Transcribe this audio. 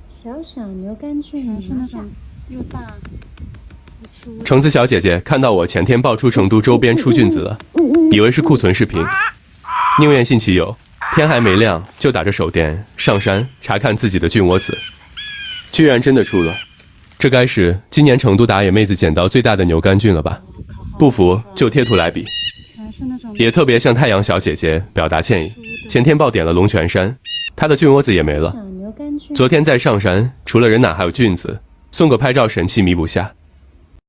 小小牛肝菌是那种又大又粗。橙子小姐姐看到我前天爆出成都周边出菌子了，以为是库存视频，宁愿信其有。天还没亮就打着手电上山查看自己的菌窝子，居然真的出了。这该是今年成都打野妹子捡到最大的牛肝菌了吧？不服就贴图来比。也特别向太阳小姐姐表达歉意，前天爆点了龙泉山，她的菌窝子也没了。昨天在上山，除了人哪还有菌子，送个拍照神器弥补下。